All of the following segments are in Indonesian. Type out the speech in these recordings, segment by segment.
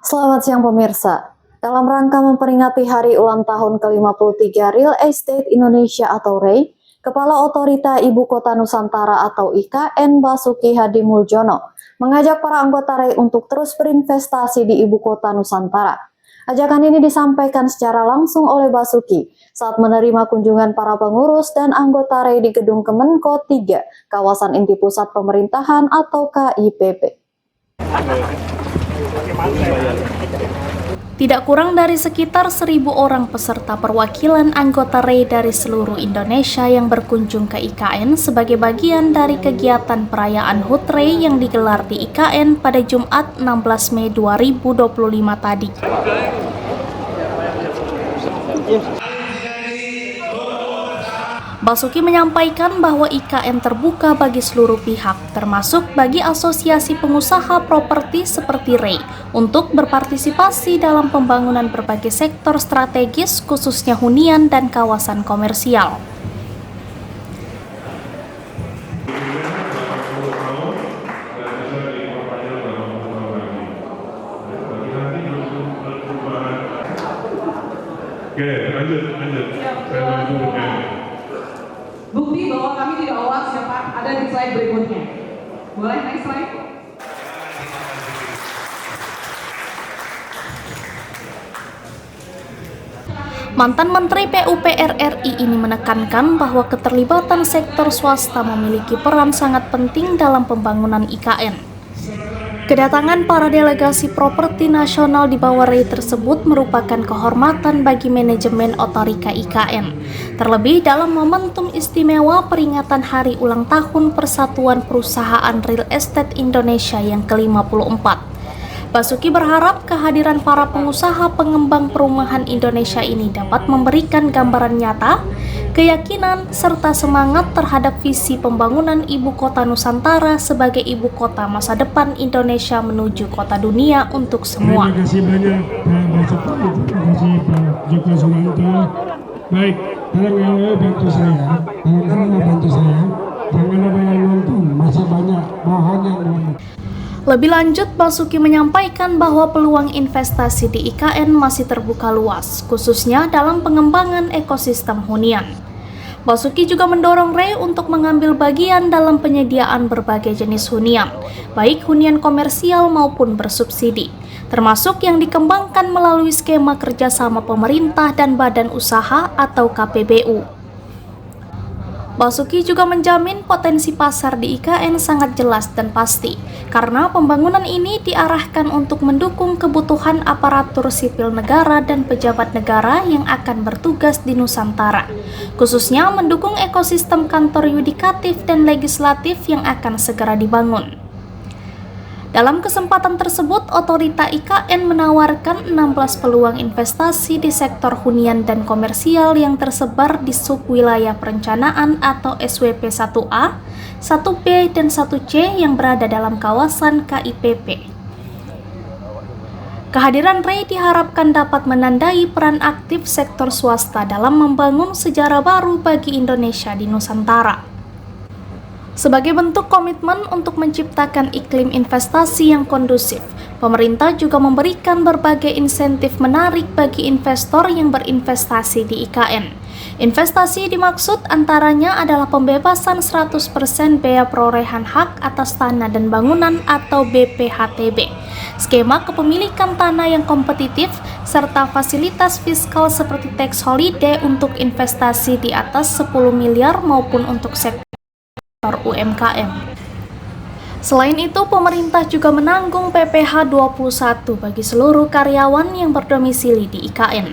Selamat siang pemirsa. Dalam rangka memperingati hari ulang tahun ke-53 Real Estate Indonesia atau REI, Kepala Otorita Ibu Kota Nusantara atau IKN Basuki Hadi Muljono mengajak para anggota REI untuk terus berinvestasi di Ibu Kota Nusantara. Ajakan ini disampaikan secara langsung oleh Basuki saat menerima kunjungan para pengurus dan anggota REI di Gedung Kemenko 3, Kawasan Inti Pusat Pemerintahan atau KIPP. Tidak kurang dari sekitar 1.000 orang peserta perwakilan anggota REI dari seluruh Indonesia yang berkunjung ke IKN sebagai bagian dari kegiatan perayaan HUT REI yang digelar di IKN pada Jumat 16 Mei 2025 tadi. Basuki menyampaikan bahwa IKN terbuka bagi seluruh pihak, termasuk bagi asosiasi pengusaha properti seperti REI, untuk berpartisipasi dalam pembangunan berbagai sektor strategis, khususnya hunian dan kawasan komersial. Oke, lanjut. Saya mau Bukti bahwa kami tidak hoax ya Pak, ada di slide berikutnya. Boleh next slide? Mantan Menteri PUPR RI ini menekankan bahwa keterlibatan sektor swasta memiliki peran sangat penting dalam pembangunan IKN. Kedatangan para delegasi properti nasional di bawah REI tersebut merupakan kehormatan bagi manajemen otorita IKN, terlebih dalam momentum istimewa peringatan Hari Ulang Tahun Persatuan Perusahaan Real Estate Indonesia yang ke-54. Basuki berharap kehadiran para pengusaha pengembang perumahan Indonesia ini dapat memberikan gambaran nyata, keyakinan, serta semangat terhadap visi pembangunan Ibu Kota Nusantara sebagai Ibu Kota masa depan Indonesia menuju kota dunia untuk semua. Terima kasih banyak Pak Basuki, terima kasih Pak Joko Sumanto. Baik, tolong bantu saya, jangan ada yang nonton, masih banyak, mohon yang nonton. Lebih lanjut, Basuki menyampaikan bahwa peluang investasi di IKN masih terbuka luas, khususnya dalam pengembangan ekosistem hunian. Basuki juga mendorong REI untuk mengambil bagian dalam penyediaan berbagai jenis hunian, baik hunian komersial maupun bersubsidi, termasuk yang dikembangkan melalui skema kerjasama pemerintah dan badan usaha atau KPBU. Basuki juga menjamin potensi pasar di IKN sangat jelas dan pasti, karena pembangunan ini diarahkan untuk mendukung kebutuhan aparatur sipil negara dan pejabat negara yang akan bertugas di Nusantara, khususnya mendukung ekosistem kantor yudikatif dan legislatif yang akan segera dibangun. Dalam kesempatan tersebut, otorita IKN menawarkan 16 peluang investasi di sektor hunian dan komersial yang tersebar di subwilayah perencanaan atau SWP 1A, 1B, dan 1C yang berada dalam kawasan KIPP. Kehadiran REI diharapkan dapat menandai peran aktif sektor swasta dalam membangun sejarah baru bagi Indonesia di Nusantara. Sebagai bentuk komitmen untuk menciptakan iklim investasi yang kondusif, pemerintah juga memberikan berbagai insentif menarik bagi investor yang berinvestasi di IKN. Investasi dimaksud antaranya adalah pembebasan 100% biaya perolehan hak atas tanah dan bangunan atau BPHTB, skema kepemilikan tanah yang kompetitif, serta fasilitas fiskal seperti tax holiday untuk investasi di atas 10 miliar maupun untuk sektor UMKM. Selain itu, pemerintah juga menanggung PPh 21 bagi seluruh karyawan yang berdomisili di IKN,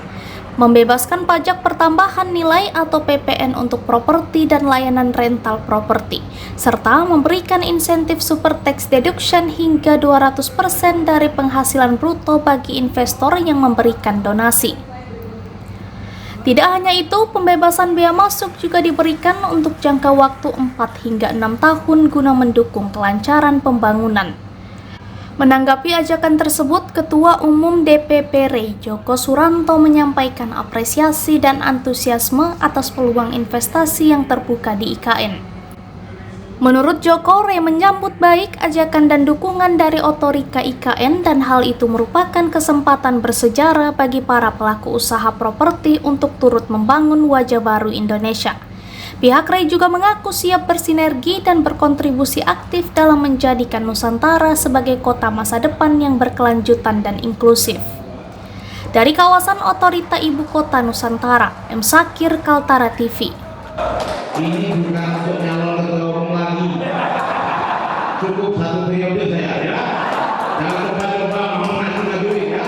membebaskan pajak pertambahan nilai atau PPN untuk properti dan layanan rental properti, serta memberikan insentif super tax deduction hingga 200% dari penghasilan bruto bagi investor yang memberikan donasi. Tidak hanya itu, pembebasan bea masuk juga diberikan untuk jangka waktu 4 hingga 6 tahun guna mendukung kelancaran pembangunan. Menanggapi ajakan tersebut, Ketua Umum DPP REI Joko Suranto menyampaikan apresiasi dan antusiasme atas peluang investasi yang terbuka di IKN. Menurut Joko, Ray menyambut baik ajakan dan dukungan dari otorita IKN dan hal itu merupakan kesempatan bersejarah bagi para pelaku usaha properti untuk turut membangun wajah baru Indonesia. Pihak Ray juga mengaku siap bersinergi dan berkontribusi aktif dalam menjadikan Nusantara sebagai kota masa depan yang berkelanjutan dan inklusif. Dari kawasan Otorita Ibu Kota Nusantara, M. Sakir, Kaltara TV. Ini bukan untuk nyalon ketua umum lagi. Cukup 1 periode saya ya. Jangan coba-coba mau maju-maju ya.